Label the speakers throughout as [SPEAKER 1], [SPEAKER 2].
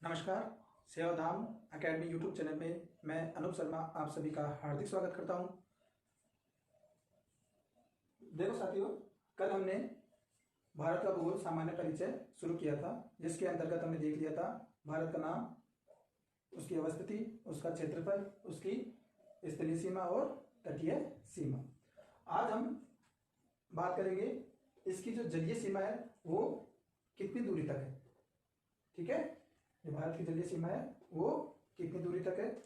[SPEAKER 1] नमस्कार। Sevadham academy YouTube channel में मैं अनूप शर्मा आप सभी का हार्दिक स्वागत करता हूं। देखो साथियों, कल हमने भारत का भूगोल सामान्य परिचय शुरू किया था, जिसके अंतर्गत हमने देख लिया था भारत का नाम, उसकी अवस्थिति, उसका क्षेत्रफल, उसकी स्थलीय सीमा और तटीय सीमा। आज हम बात करेंगे इसकी जो जलीय सीमा है वो कितनी दूरी तक है। ठीक है, जो भारत की जलीय सीमा है वो कितनी दूरी तक है,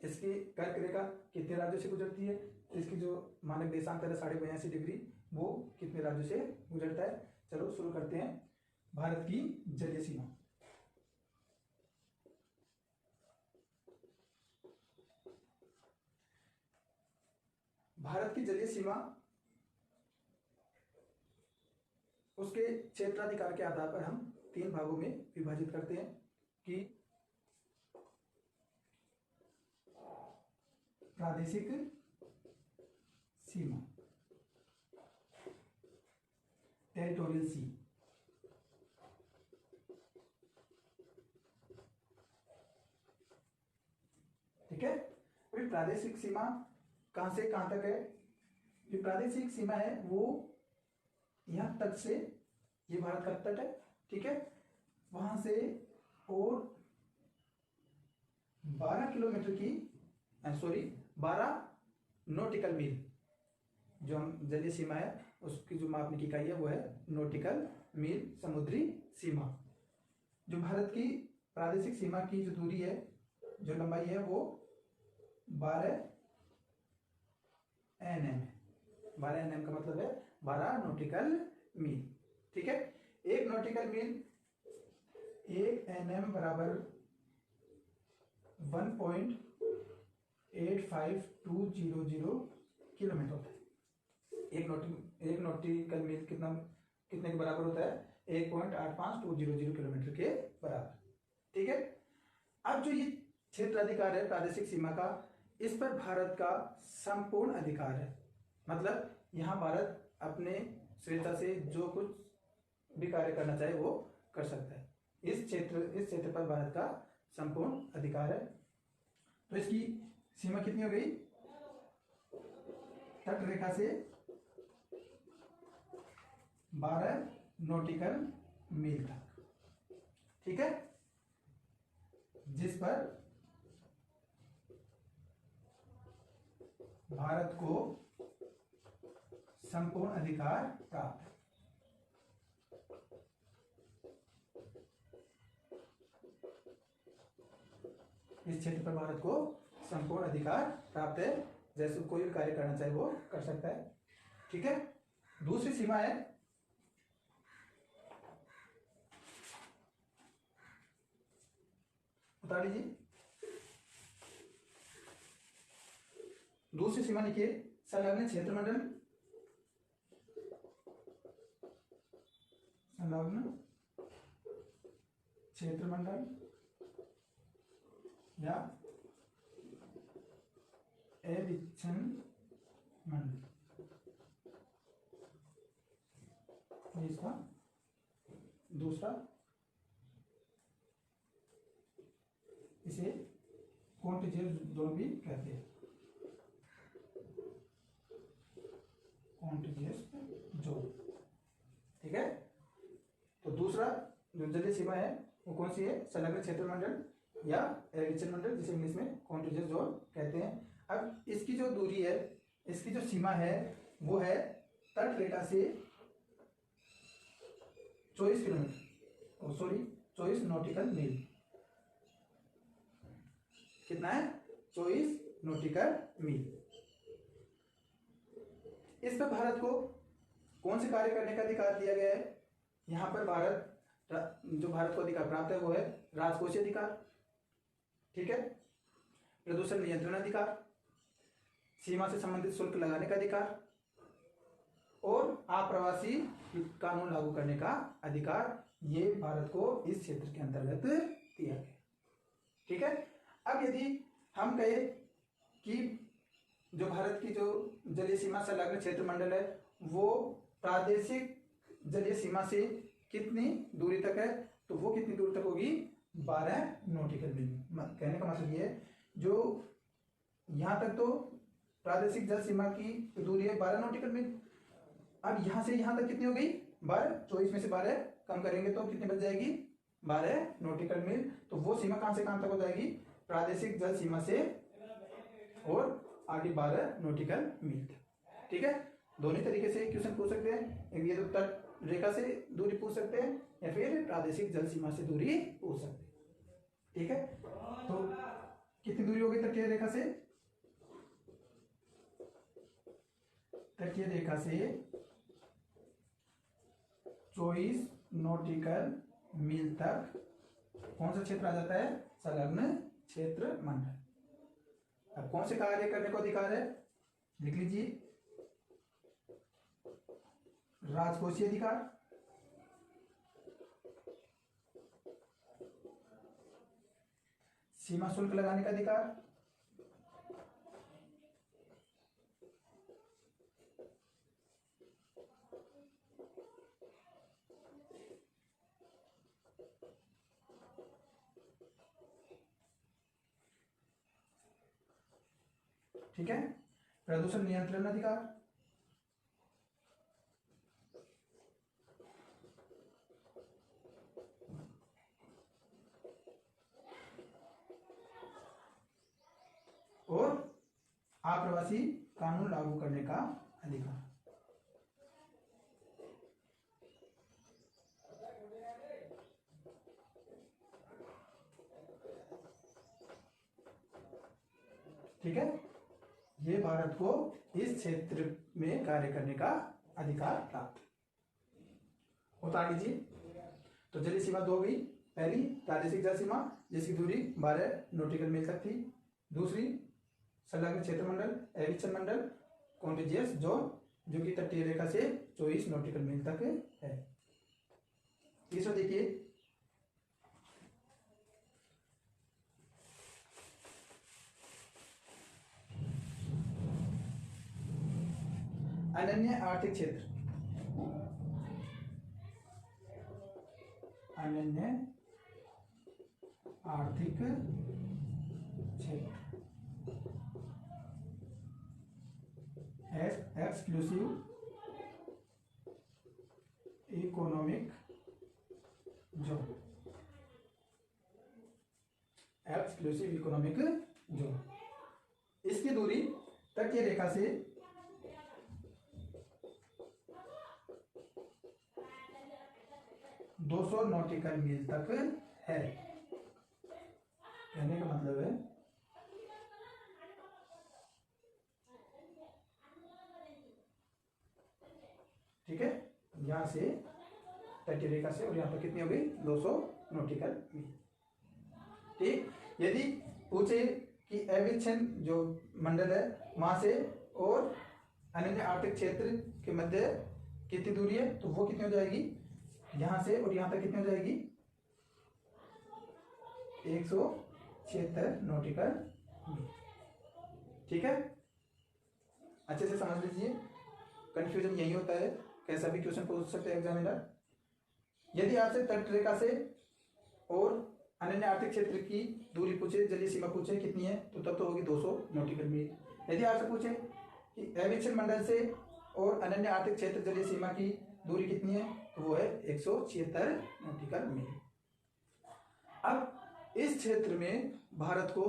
[SPEAKER 1] इसकी कर्क रेखा कितने राज्यों से गुजरती है, इसकी जो मानक देशांतर है 82.5 डिग्री वो कितने राज्यों से गुजरता है। चलो शुरू करते हैं। भारत की जलीय सीमा। भारत की जलीय सीमा उसके क्षेत्राधिकार के आधार पर हम 3 भागों में विभाजित करते हैं कि प्रादेशिक सीमा, टेरिटोरियल सी, ठीक है। अभी प्रादेशिक सीमा कहां से कहां तक है? जो प्रादेशिक सीमा है वो यहां तट से, ये भारत का तट है, ठीक है, वहां से और 12 किलोमीटर की 12 नॉटिकल मील जो हम जलीय सीमा है उसकी जो मापने की इकाई है वो है नॉटिकल मील, समुद्री सीमा। जो भारत की प्रादेशिक सीमा की जो दूरी है, जो लंबाई है वो 12 NM है। 12 NM का मतलब है 12 नॉटिकल मील, ठीक है। एक नॉटिकल मील 1 NM बराबर 1.85200 किलोमीटर होता है। एक नॉटिकल मील कितने के बराबर होता है? 1.85200 किलोमीटर के बराबर, ठीक है। अब जो ये क्षेत्राधिकार है प्रादेशिक सीमा का, इस पर भारत का संपूर्ण अधिकार है। मतलब यहां भारत अपने स्वेच्छा से जो कुछ भी कार्य करना चाहे वो कर सकता है। इस क्षेत्र पर भारत का संपूर्ण अधिकार है। तो इसकी सीमा कितनी हो गई? तट रेखा से 12 नॉटिकल मील तक, ठीक है, जिस पर भारत को संपूर्ण अधिकार प्राप्त है। इस क्षेत्र पर भारत को संपूर्ण अधिकार प्राप्त है, जैसे कोई भी कार्य करना चाहे वो कर सकता है, ठीक है। दूसरी सीमा है बता लीजिए। दूसरी सीमा लिखिए, संलग्न क्षेत्रमंडल, संलग्न क्षेत्रमंडल या अविच्छिन्न मंडल, इसका दूसरा, इसे कॉन्टिजियस जोन भी कहते हैं, कॉन्टिजियस जोन, ठीक है। तो दूसरा जो जलीय सीमा है वो कौन सी है? संलग्न क्षेत्रमंडल या अविच्छिन्न मंडल, जिसे इंग्लिश में कॉन्टिजियस जोन कहते हैं। अब इसकी जो दूरी है, इसकी जो सीमा है वो है तट रेखा से 24 किलोमीटर, 24 नॉटिकल मील। कितना है? 24 नॉटिकल मील। इस पर भारत को कौन से कार्य करने का अधिकार दिया गया है? यहां पर जो भारत को अधिकार प्राप्त है वो है राजकोषीय अधिकार, ठीक है, प्रदूषण नियंत्रण अधिकार, सीमा से संबंधित शुल्क लगाने का अधिकार और आप्रवासी कानून लागू करने का अधिकार। ये भारत को इस क्षेत्र के अंतर्गत दिया गया, ठीक है। अब यदि हम कहें कि जो भारत की जो जलीय सीमा संलग्न क्षेत्रमंडल है वो प्रादेशिक जलीय सीमा से कितनी दूरी तक है, तो वो कितनी दूर तक होगी? 12 नॉटिकल मील। कहने का मतलब ये है, जो यहां तक तो प्रादेशिक जल सीमा की दूरी है 12 नॉटिकल मील। अब यहां से यहां तक कितनी हो गई? 12। 24 में से 12 कम करेंगे तो कितनी बच जाएगी? 12 नॉटिकल मील। तो वो सीमा कहां से कहां तक हो जाएगी? प्रादेशिक जल सीमा से और आगे 12 नॉटिकल मील तक। ठीक है, दोनों तरीके से क्वेश्चन पूछ सकते हैं। एक ये तो तट रेखा से दूरी पूछ सकते हैं या फिर प्रादेशिक जल सीमा से दूरी पूछ सकते हैं। ठीक है, तो कितनी दूरी होगी तटीय रेखा से? तटीय रेखा से 24 नॉटिकल मील तक कौन सा क्षेत्र आ जाता है? संलग्न क्षेत्र मंडल। अब कौन से कार्य करने को अधिकार है? लिख लीजिए, राजकोषीय अधिकार, सीमा शुल्क लगाने का अधिकार, ठीक है, प्रदूषण नियंत्रण अधिकार, और आप्रवासी कानून लागू करने का अधिकार। ठीक है, ये भारत को इस क्षेत्र में कार्य करने का अधिकार प्राप्त उतार लीजिए। तो जलीय सीमा दो गई। पहली प्रादेशिक जल सीमा जिसकी दूरी 12 नॉटिकल मील तक थी। दूसरी संलग्न क्षेत्र मंडल, एविक्शन मंडल, कॉन्टिजियस जोन, जो कि तटीय रेखा से 24 नॉटिकल मील तक है। तीसरा देखिए, अनन्य आर्थिक क्षेत्र। अनन्य आर्थिक क्षेत्र, exclusive economic zone, exclusive economic zone. इसकी दूरी तटीय रेखा से 200 नॉटिकल मील तक है। कहने का मतलब है ठीक है, यहां से तटीय रेखा से और यहां पर कितनी हो गई? 200 नॉटिकल मील। ठीक, यदि पूछे कि एविक्शन जो मंडल है वहां से और अनन्य आर्थिक क्षेत्र के मध्य कितनी दूरी है, तो वो कितनी हो जाएगी? यहां से और यहां तक कितनी हो जाएगी? 176 नॉटिकल मील। ठीक है, अच्छे से समझ लीजिए, कंफ्यूजन यही होता है। कैसा भी क्वेश्चन पूछ सकते हैं एग्जामिनर। यदि आपसे तट रेखा से और अनन्य आर्थिक क्षेत्र की दूरी पूछे, जलीय सीमा पूछे कितनी है, तो तब तो होगी 200 नॉटिकल मील। यदि आपसे पूछे कि एविक्शन मंडल से और अनन्य आर्थिक क्षेत्र जलीय सीमा की दूरी कितनी है, तो वो है 176 नॉटिकल मील। अब इस क्षेत्र में भारत को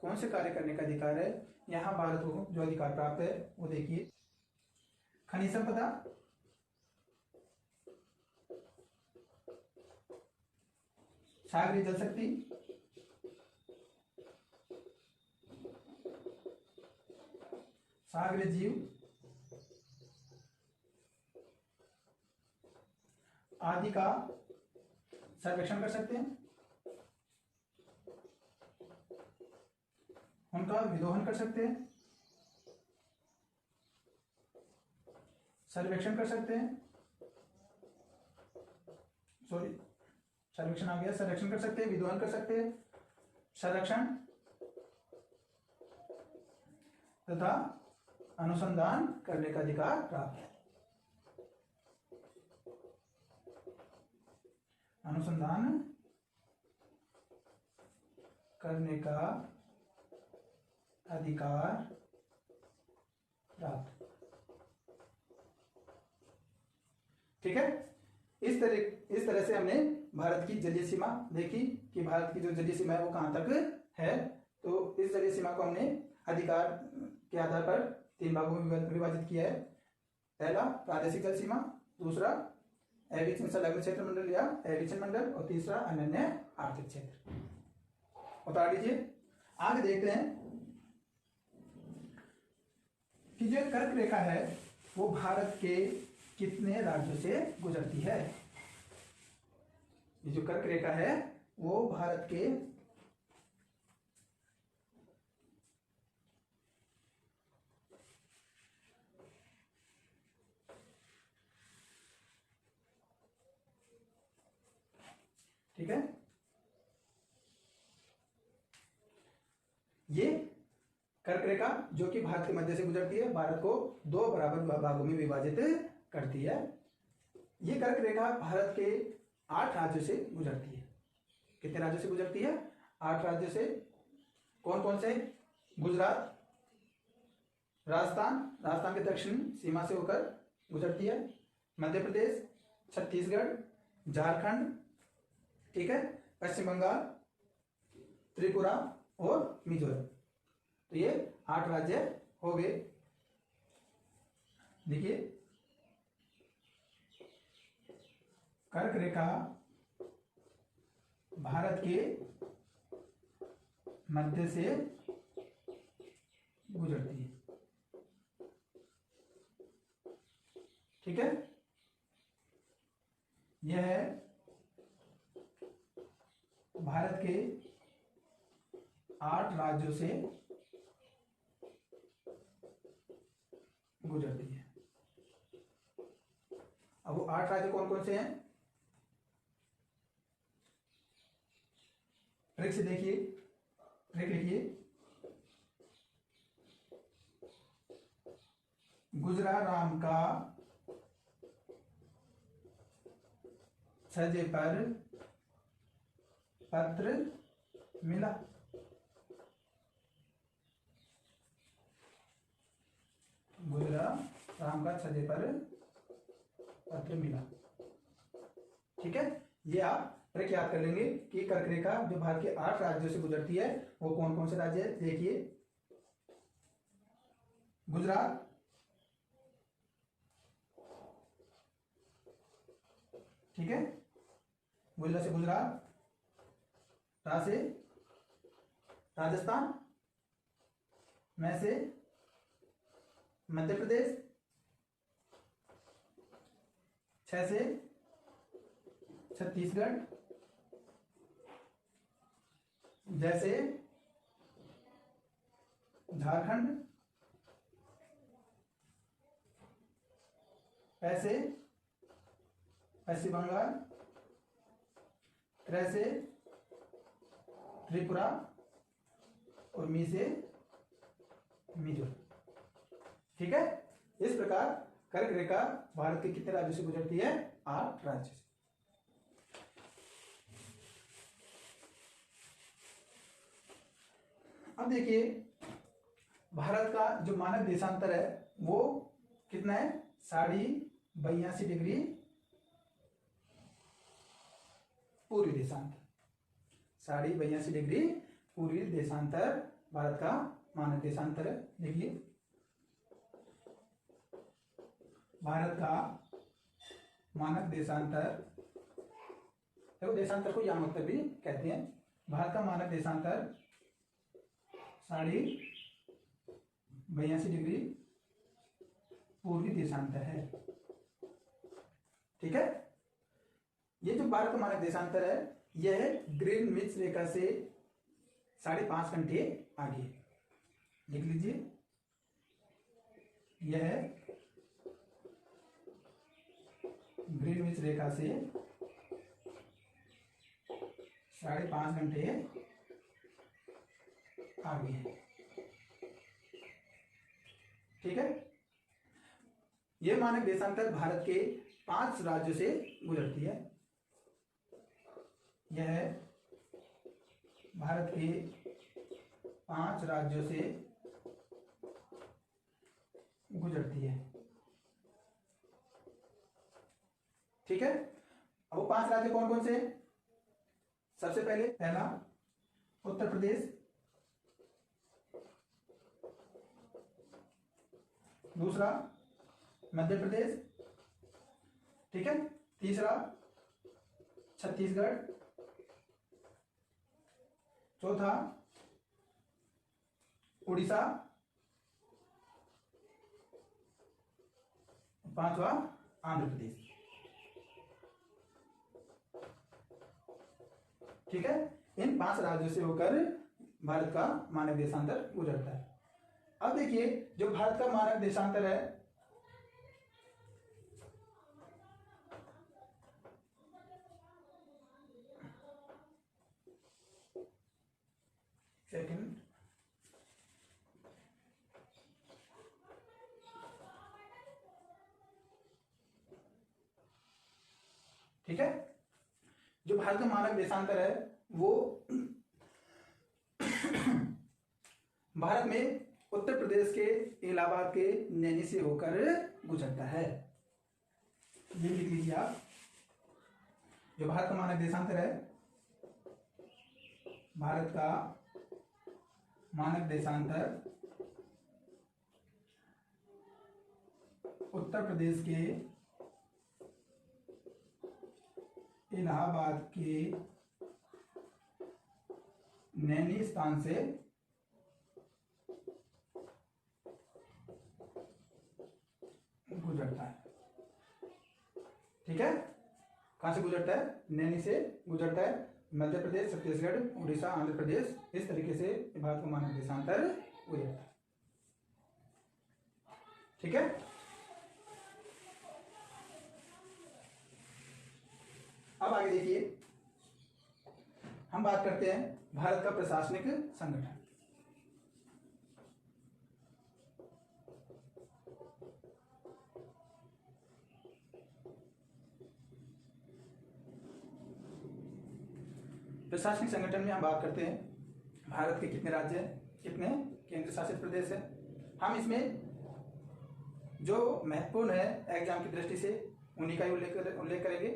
[SPEAKER 1] कौन से कार्य करने का अधिकार है? यहां भारत को जो अधिकार प्राप्त है वो देखिए, खनिज संपदा, सागरीय जल शक्ति, सागरीय जीव आदि का सर्वेक्षण कर सकते हैं, उनका विदोहन कर सकते हैं, सर्वेक्षण कर सकते हैं, सॉरी सर्वेक्षण आ गया, संरक्षण कर सकते हैं, विद्वान कर सकते हैं, संरक्षण तथा अनुसंधान करने का अधिकार प्राप्त है। अनुसंधान करने का अधिकार प्राप्त। ठीक है, इस तरह से हमने भारत की जलीय सीमा देखी कि भारत की जो जलीय सीमा है वो कहां तक है। तो इस जलीय सीमा को हमने अधिकार के आधार पर 3 भागों में विभाजित किया है। पहला प्रादेशिक जल सीमा, दूसरा अविच्छिन्न संलग्न क्षेत्र मंडल या अविच्छिन्न मंडल, और तीसरा अनन्य आर्थिक क्षेत्र। उतार लीजिए। आगे देखते हैं कि जो कर्क रेखा है वो भारत के कितने राज्यों से गुजरती है। ये जो कर्क रेखा है वो भारत के ठीक है, ये कर्क रेखा जो कि भारत के मध्य से गुजरती है, भारत को 2 बराबर भागों में विभाजित करती है। ये कर्क रेखा भारत के 8 राज्यों से गुजरती है। कितने राज्यों से गुजरती है? 8 राज्यों से। कौन कौन से? गुजरात, राजस्थान के दक्षिण सीमा से होकर गुजरती है, मध्य प्रदेश, छत्तीसगढ़, झारखंड, ठीक है, पश्चिम बंगाल, त्रिपुरा और मिजोरम। तो ये 8 राज्य हो गए। देखिए, कर्क रेखा भारत के मध्य से गुजरती है। ठीक है, यह है भारत के 8 राज्यों से गुजरती है। अब वो 8 राज्य कौन कौन से हैं? ट्रिक से देखिए, ट्रिक लिखिए। गुजराराम का छजे पर पत्र मिला। गुजराराम का छजे पर पत्र मिला। ठीक है, ये आप ट्रिक याद कर लेंगे कि कर्क रेखा जो भारत के 8 राज्यों से गुजरती है वो कौन कौन से राज्य है। देखिए, गुजरात, ठीक है, गुजरात से गुजरात, रा से राजस्थान, मैं से मध्य प्रदेश, छ से छत्तीसगढ़, जैसे झारखंड, ऐसे पश्चिम बंगाल, त्रै से त्रिपुरा और मी से मिजोरम। ठीक है, इस प्रकार कर्क रेखा भारत के कितने राज्यों से गुजरती है? 8 राज्यों से। अब देखिए, भारत का जो मानक देशांतर है वो कितना है? 82.82 डिग्री पूर्वी देशांतर। 82.82 डिग्री पूर्वी देशांतर भारत का मानक देशांतर है। देखिए, भारत का मानक देशांतर, देखो देशांतर को यामांतर भी कहते हैं। भारत का मानक देशांतर 82.82 डिग्री पूर्वी देशांतर है। ठीक है, ये जो भारत का मानक देशांतर है यह ग्रीनविच रेखा से 5.5 घंटे आगे। लिख लीजिए, यह ग्रीनविच रेखा से 5.5 घंटे आगे है। ठीक है, यह मानक देशांतर भारत के 5 राज्यों से गुजरती है। यह भारत के 5 राज्यों से गुजरती है। ठीक है, अब वो 5 राज्य कौन कौन से हैं? सबसे पहले पहला उत्तर प्रदेश, दूसरा मध्य प्रदेश, ठीक है, तीसरा छत्तीसगढ़, चौथा उड़ीसा, पांचवा आंध्र प्रदेश। ठीक है, इन 5 राज्यों से होकर भारत का मानव देशांतर गुजरता है। अब देखिए, जो भारत का मानव देशांतर है, सेकंड, ठीक है, जो भारत का मानव देशांतर है वो भारत में उत्तर प्रदेश के इलाहाबाद के नैनी से होकर गुजरता है। ये लिख लीजिए आप, जो भारत का मानव देशांतर है, भारत का मानव देशांतर उत्तर प्रदेश के इलाहाबाद के नैनी स्थान से गुजरता है। ठीक है, कहां से गुजरता है? नैनी से गुजरता है। मध्य प्रदेश, छत्तीसगढ़, उड़ीसा, आंध्र प्रदेश, इस तरीके से भारत का मानव देशांतर गुजरता है। ठीक है, अब आगे देखिए, हम बात करते हैं भारत का प्रशासनिक संगठन। प्रशासनिक संगठन में हम बात करते हैं भारत के कितने राज्य हैं, कितने केंद्र शासित प्रदेश है। हम इसमें जो महत्वपूर्ण है एग्जाम की दृष्टि से उन्हीं का ही उल्लेख करेंगे,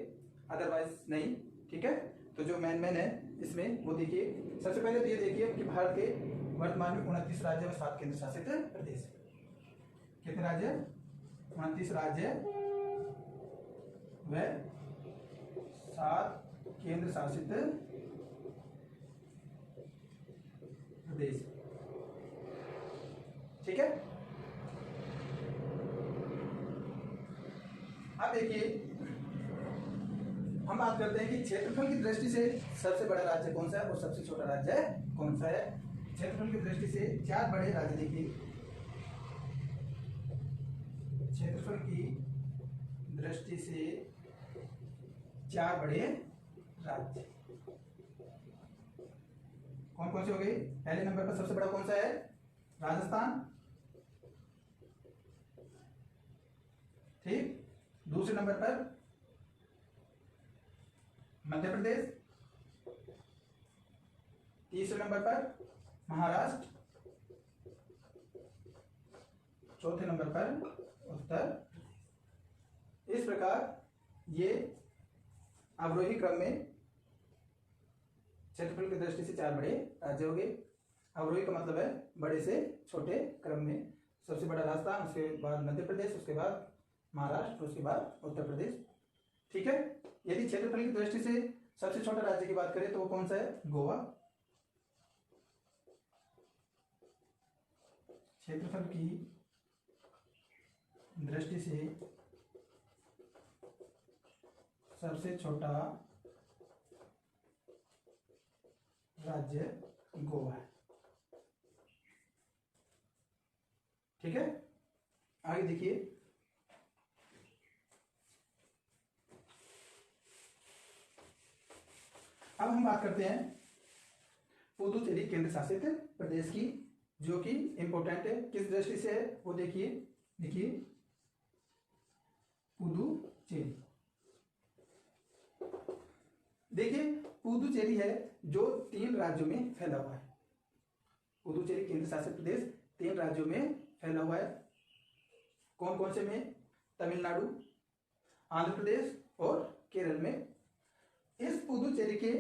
[SPEAKER 1] अदरवाइज नहीं। ठीक है, तो जो मेन है इसमें वो देखिए, सबसे पहले तो ये देखिए कि भारत के वर्तमान में 29 राज्य व 7 केंद्र शासित प्रदेश। कितने राज्य? 29 राज्य व 7 केंद्र शासित प्रदेश। ठीक है, अब देखिए हम बात करते हैं कि क्षेत्रफल की दृष्टि से सबसे बड़ा राज्य कौन सा है और सबसे छोटा राज्य कौन सा है। क्षेत्रफल की दृष्टि से 4 बड़े राज्य देखिए, क्षेत्रफल की दृष्टि से 4 बड़े राज्य कौन कौन से हो गए? पहले नंबर पर सबसे बड़ा कौन सा है? राजस्थान, ठीक। दूसरे नंबर पर मध्य प्रदेश, तीसरे नंबर पर महाराष्ट्र, चौथे नंबर पर उत्तर। इस प्रकार ये अवरोही क्रम में क्षेत्रफल की दृष्टि से 4 बड़े राज्य हो गए। अवरोही का मतलब है बड़े से छोटे क्रम में। सबसे बड़ा राजस्थान, उसके बाद मध्य प्रदेश, उसके बाद महाराष्ट्र, उसके बाद उत्तर प्रदेश। ठीक है, यदि क्षेत्रफल की दृष्टि से सबसे छोटा राज्य की बात करें तो वो कौन सा है? गोवा। क्षेत्रफल की दृष्टि से सबसे छोटा राज्य गोवा है। ठीक है, आगे देखिए, अब हम बात करते हैं पुदुचेरी केंद्र शासित प्रदेश की, जो कि इंपॉर्टेंट है। किस दृष्टि से है वो देखिए पुदुचेरी। देखिए पुदुचेरी है जो 3 राज्यों में फैला हुआ है। पुदुचेरी केंद्र शासित प्रदेश 3 राज्यों में फैला हुआ है। कौन कौन से में? तमिलनाडु, आंध्र प्रदेश और केरल में। इस पुदुचेरी के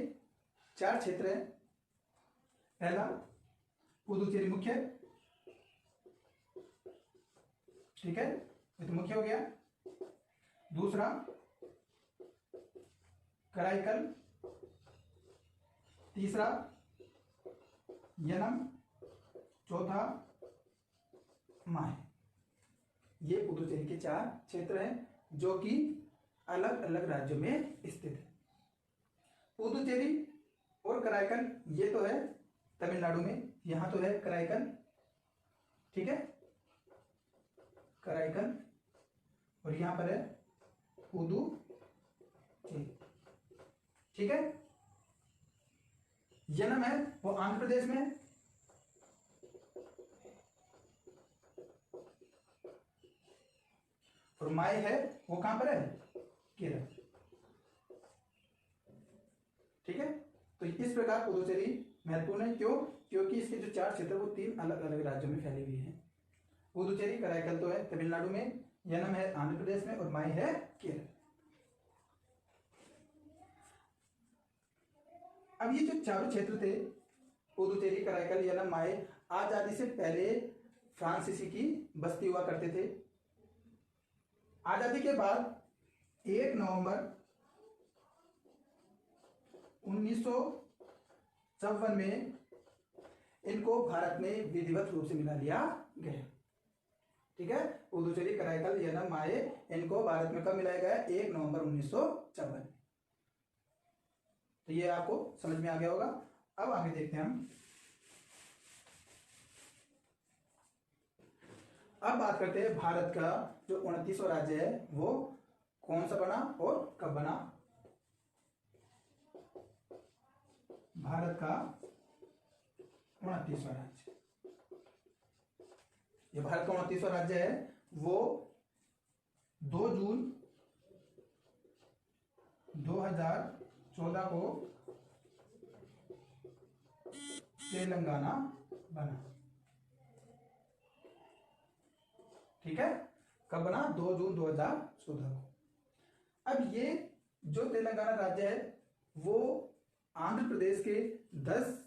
[SPEAKER 1] 4 क्षेत्र हैं। पहला पुदुचेरी मुख्य, ठीक है, ये तो मुख्य हो गया। दूसरा कराईकल, तीसरा यनम, चौथा माहे। ये पुदुचेरी के 4 क्षेत्र हैं जो कि अलग अलग राज्यों में स्थित है। पुदुचेरी और कराईकल ये तो है तमिलनाडु में, यहां तो है कराईकल, ठीक है, कराईकल, और यहां पर है पुदुचेरी, ठीक है। यनम है वो आंध्र प्रदेश में है, और माई है वो कहां पर है? केरल, ठीक है। तो इस प्रकार पुदुचेरी महत्वपूर्ण है। क्यों? क्योंकि इसके जो 4 क्षेत्र वो 3 अलग अलग राज्यों में फैले हुए हैं। पुदुचेरी, कराईकल तो है तमिलनाडु में, यनम है आंध्र प्रदेश में, और माई है केरल। अब ये जो चारों क्षेत्र थे, पुदुचेरी, कराईकल, यनम, माई, आजादी से पहले फ्रांसीसी की बस्ती हुआ करते थे। आजादी के बाद 1 नवंबर 1954 में इनको भारत में विधिवत रूप से मिला लिया गया, ठीक है। पुदुचेरी, कराईकल, यनम, माहे इनको भारत में कब मिलाया गया? 1 नवंबर 1954। तो ये आपको समझ में आ गया होगा। अब आगे देखते हैं हम। अब बात करते हैं भारत का जो 29वां राज्य है वो कौन सा बना और कब बना। भारत का 29वां राज्य, ये भारत का 29वां राज्य है, वो 2 जून 2014 को तेलंगाना बना, ठीक है। कब बना? 2 जून 2014 को। अब ये जो तेलंगाना राज्य है वो आंध्र प्रदेश के 10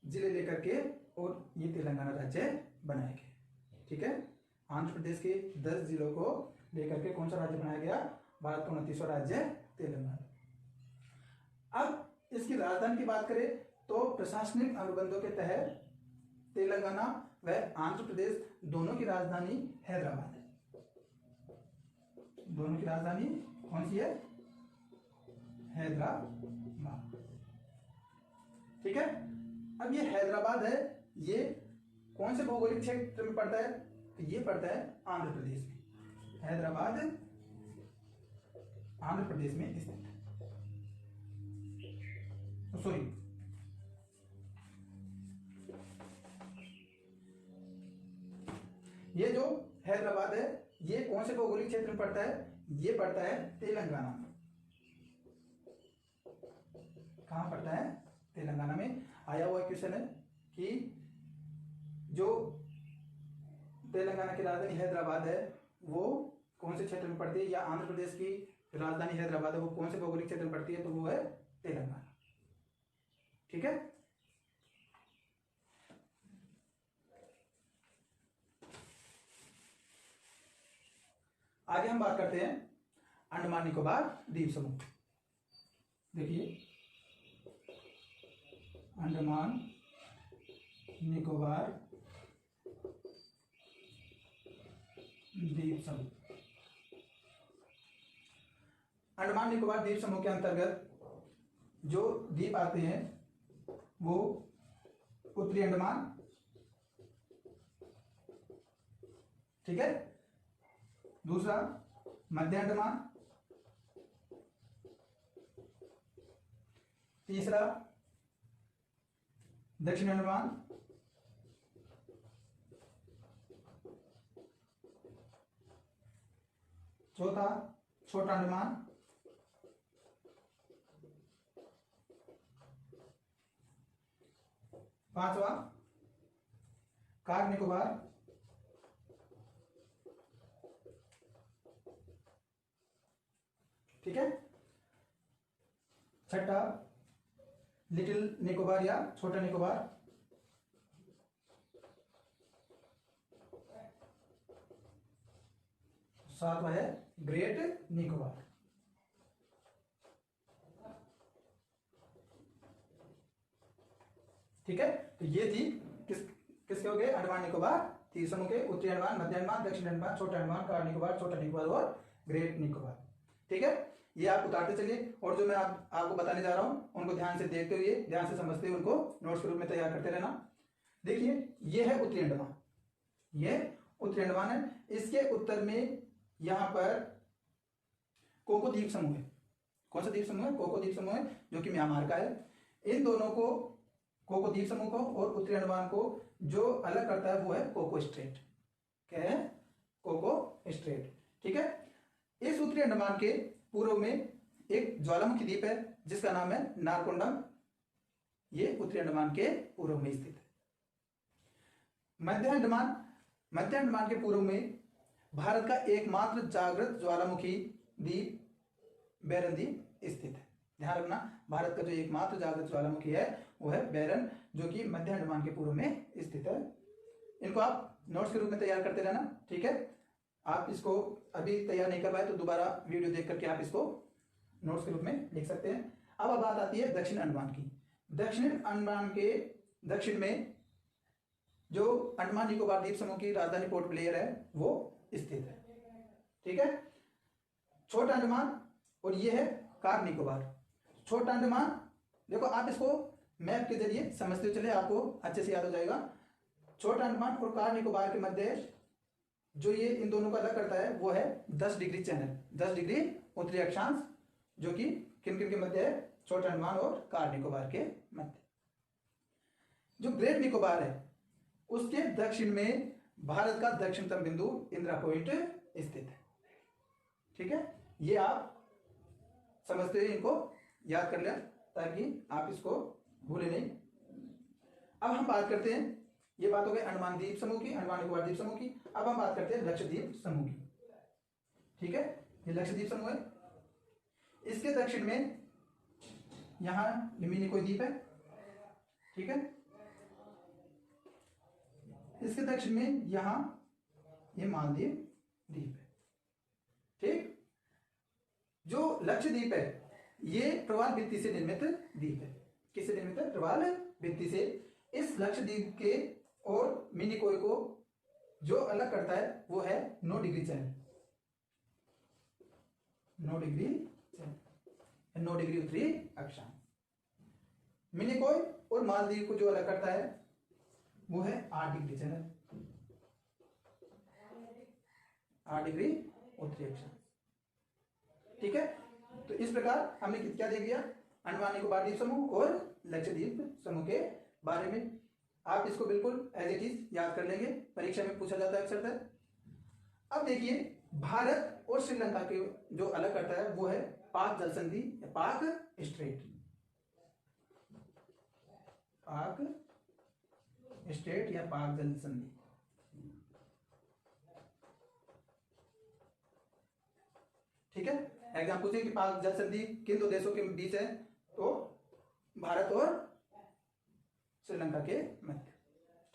[SPEAKER 1] जिले लेकर के और ये तेलंगाना राज्य बनाया गया, ठीक है। आंध्र प्रदेश के 10 जिलों को लेकर के कौन सा राज्य बनाया गया? भारत का 29वां राज्य तेलंगाना। अब इसकी राजधानी की बात करें तो प्रशासनिक अनुबंधों के तहत तेलंगाना व आंध्र प्रदेश दोनों की राजधानी हैदराबाद है। दोनों की राजधानी कौन सी है? हैदराबाद, ठीक है। अब ये हैदराबाद है, ये कौन से भौगोलिक क्षेत्र में पड़ता है? तो ये पड़ता है आंध्र प्रदेश में। हैदराबाद आंध्र प्रदेश में स्थित है। सॉरी, ये जो हैदराबाद है ये कौन से भौगोलिक क्षेत्र में पड़ता है? ये पड़ता है तेलंगाना में। कहां पड़ता है? तेलंगाना में। आया हुआ क्वेश्चन है कि जो तेलंगाना की राजधानी हैदराबाद है वो कौन से क्षेत्र में पड़ती है, या आंध्र प्रदेश की राजधानी हैदराबाद है वो कौन से भौगोलिक क्षेत्र में पड़ती है? तो वो है तेलंगाना, ठीक है। आगे हम बात करते हैं अंडमान निकोबार द्वीप समूह। देखिए, अंडमान निकोबार द्वीप समूह। अंडमान निकोबार द्वीप समूह के अंतर्गत जो द्वीप आते हैं वो उत्तरी अंडमान, ठीक है, दूसरा मध्य अंडमान, तीसरा दक्षिण अंडमान, चौथा छोटा अंडमान, 5वां कार निकोबार, ठीक है। 6ठा लिटिल निकोबार या छोटा निकोबार, 7वां है ग्रेट निकोबार। ठीक है, तो ये थी किसके हो गए, अंडमान निकोबार द्वीप समूह के, उत्तरी अंडमान, मध्य अंडमान, दक्षिण अंडमान, छोटा अंडमान, कार निकोबार, छोटा निकोबार और ग्रेट निकोबार। ठीक है, ये आप उतारते चलिए, और जो मैं आपको बताने जा रहा हूं उनको ध्यान से देखते हुए, ध्यान से समझते हुए उनको नोट्स के रूप में तैयार करते रहना। देखिए, ये है उत्तरी अंडमान, ये उत्तरी अंडमान है। इसके उत्तर में यहां पर कोको द्वीप समूह है। कौन सा द्वीप समूह है? कोको द्वीप समूह है, जो कि म्यांमार का है। इन दोनों को, कोको द्वीप समूह को और उत्तरी अंडमान को जो अलग करता है वो है कोको स्ट्रेट। क्या है? Coco Strait. ठीक है, इस उत्तरी अंडमान के पूर्व में एक ज्वालामुखी द्वीप है जिसका नाम है नारकोंडम। ये उत्तरी अंडमान के पूर्व में स्थित है। मध्य अंडमान के पूर्व में भारत का एकमात्र जागृत ज्वालामुखी द्वीप बैरन द्वीप स्थित है। ध्यान रखना, भारत का जो एकमात्र जागृत ज्वालामुखी है वो है बैरन, जो कि मध्य अंडमान के पूर्व में स्थित है। इनको आप नोट्स के रूप में तैयार करते रहना। ठीक है, आप इसको अभी तैयार नहीं कर पाए तो दोबारा वीडियो देख करके आप इसको नोट्स के रूप में लिख सकते हैं। अब बात आती है दक्षिण अंडमान की। दक्षिण अंडमान के दक्षिण में जो अंडमान निकोबार द्वीप समूह की राजधानी पोर्ट ब्लेयर है वो स्थित है। ठीक है, छोटा अंडमान और ये है कार निकोबार। छोटा अंडमान, देखो आप इसको मैप के जरिए समझते चले, आपको अच्छे से याद हो जाएगा। छोटा अंडमान और कार निकोबार के मध्य जो ये इन दोनों को अलग करता है वो है 10 डिग्री चैनल, 10 डिग्री उत्तरी अक्षांश, जो कि किन किन के मध्य है? छोटा अंडमान और कार निकोबार के मध्य। जो ग्रेट निकोबार है उसके दक्षिण में भारत का दक्षिणतम बिंदु इंदिरा पॉइंट स्थित है। ठीक है, ये आप समझते हुए इनको याद कर लें ताकि आप इसको भूले नहीं। अब हम बात करते हैं, ये बात हो गई अंडमान द्वीप समूह की, अंडमान निकोबार द्वीप समूह की। अब हम बात करते हैं लक्षद्वीप समूह की। ठीक है, ये लक्षद्वीप समूह है। इसके दक्षिण में यहां मिनिकोय द्वीप है। ठीक है, इसके दक्षिण में यहां ये मालदीव द्वीप है। ठीक, जो लक्षद्वीप है ये प्रवाल भित्ति से निर्मित द्वीप है। किससे निर्मित है? प्रवाल भित्ति से। इस लक्षद्वीप के और मिनिकोय को जो अलग करता है वो है 9 degree channel, 9 degree channel, 9 degree उत्तरी अक्षांश। मिनिकोय और मालदीव को जो अलग करता है वो है 8 डिग्री चैनल, 8 डिग्री उत्तरी अक्षांश। ठीक है, तो इस प्रकार हमने क्या देख लिया? अंडमान निकोबार द्वीप समूह और लक्षद्वीप समूह के बारे में। आप इसको बिल्कुल एज इट इज याद कर लेंगे, परीक्षा में पूछा जाता है अक्सर। अब देखिए, भारत और श्रीलंका के जो अलग करता है वो है पाक जल संधि, पाक स्ट्रेट, पाक स्ट्रेट या पाक जल संधि। ठीक है, एग्जाम पूछे कि पाक जल संधि किन दो देशों के बीच है, तो भारत और श्रीलंका के मध्य।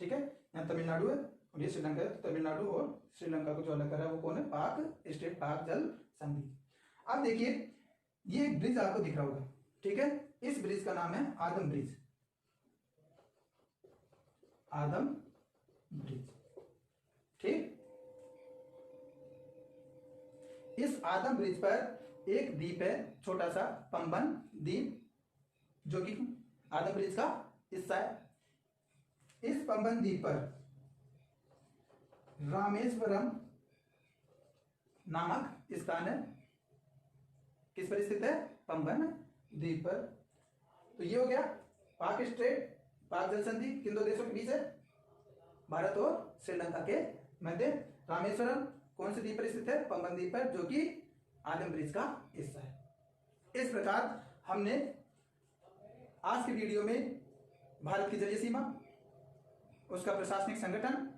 [SPEAKER 1] ठीक है, यहाँ तमिलनाडु है और ये श्रीलंका है, तो तमिलनाडु और श्रीलंका को जो अलग कर रहा है वो कौन है? पाक स्टेट, पाक जल संधि। अब देखिए, ये ब्रिज आपको दिख रहा होगा। ठीक है, इस ब्रिज का नाम है आदम ब्रिज, आदम ब्रिज। ठीक, इस आदम ब्रिज पर एक द्वीप है, छोटा सा पंबन द्वीप, जो कि आदम ब्रिज का हिस्सा है। इस पंबन द्वीप पर रामेश्वरम नामक स्थान है। किस पर स्थित है? पंबन द्वीप पर। तो ये हो गया पाक स्ट्रेट, पाक जल संधि किन दो देशों के बीच है? भारत और श्रीलंका के मध्य। रामेश्वरम कौन से द्वीप पर स्थित है? पंबन द्वीप पर, जो कि आदम ब्रिज का हिस्सा है। इस प्रकार हमने आज की वीडियो में भारत की जलीय सीमा, उसका प्रशासनिक संगठन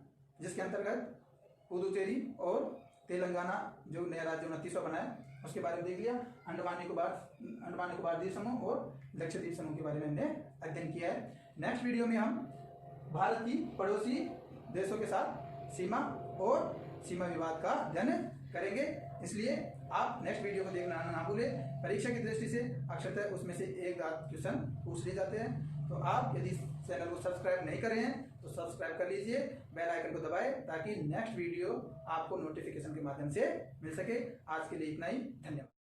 [SPEAKER 1] जिसके अंतर्गत पुदुचेरी और तेलंगाना जो नया राज्य 29वां बना है उसके बारे में देख लिया। अंडमान निकोबार द्वीप समूह और लक्षद्वीप समूह के बारे में हमने अध्ययन किया है। नेक्स्ट वीडियो में हम भारत की पड़ोसी देशों के साथ सीमा और सीमा विवाद का अध्ययन करेंगे, इसलिए आप नेक्स्ट वीडियो को देखना ना भूलें। परीक्षा की दृष्टि से अक्सरतः उसमें से एक आध क्वेश्चन पूछ लिए जाते हैं, तो आप यदि चैनल को सब्सक्राइब नहीं करे हैं तो सब्सक्राइब कर लीजिए, बेल आइकन को दबाएं ताकि नेक्स्ट वीडियो आपको नोटिफिकेशन के माध्यम से मिल सके। आज के लिए इतना ही, धन्यवाद।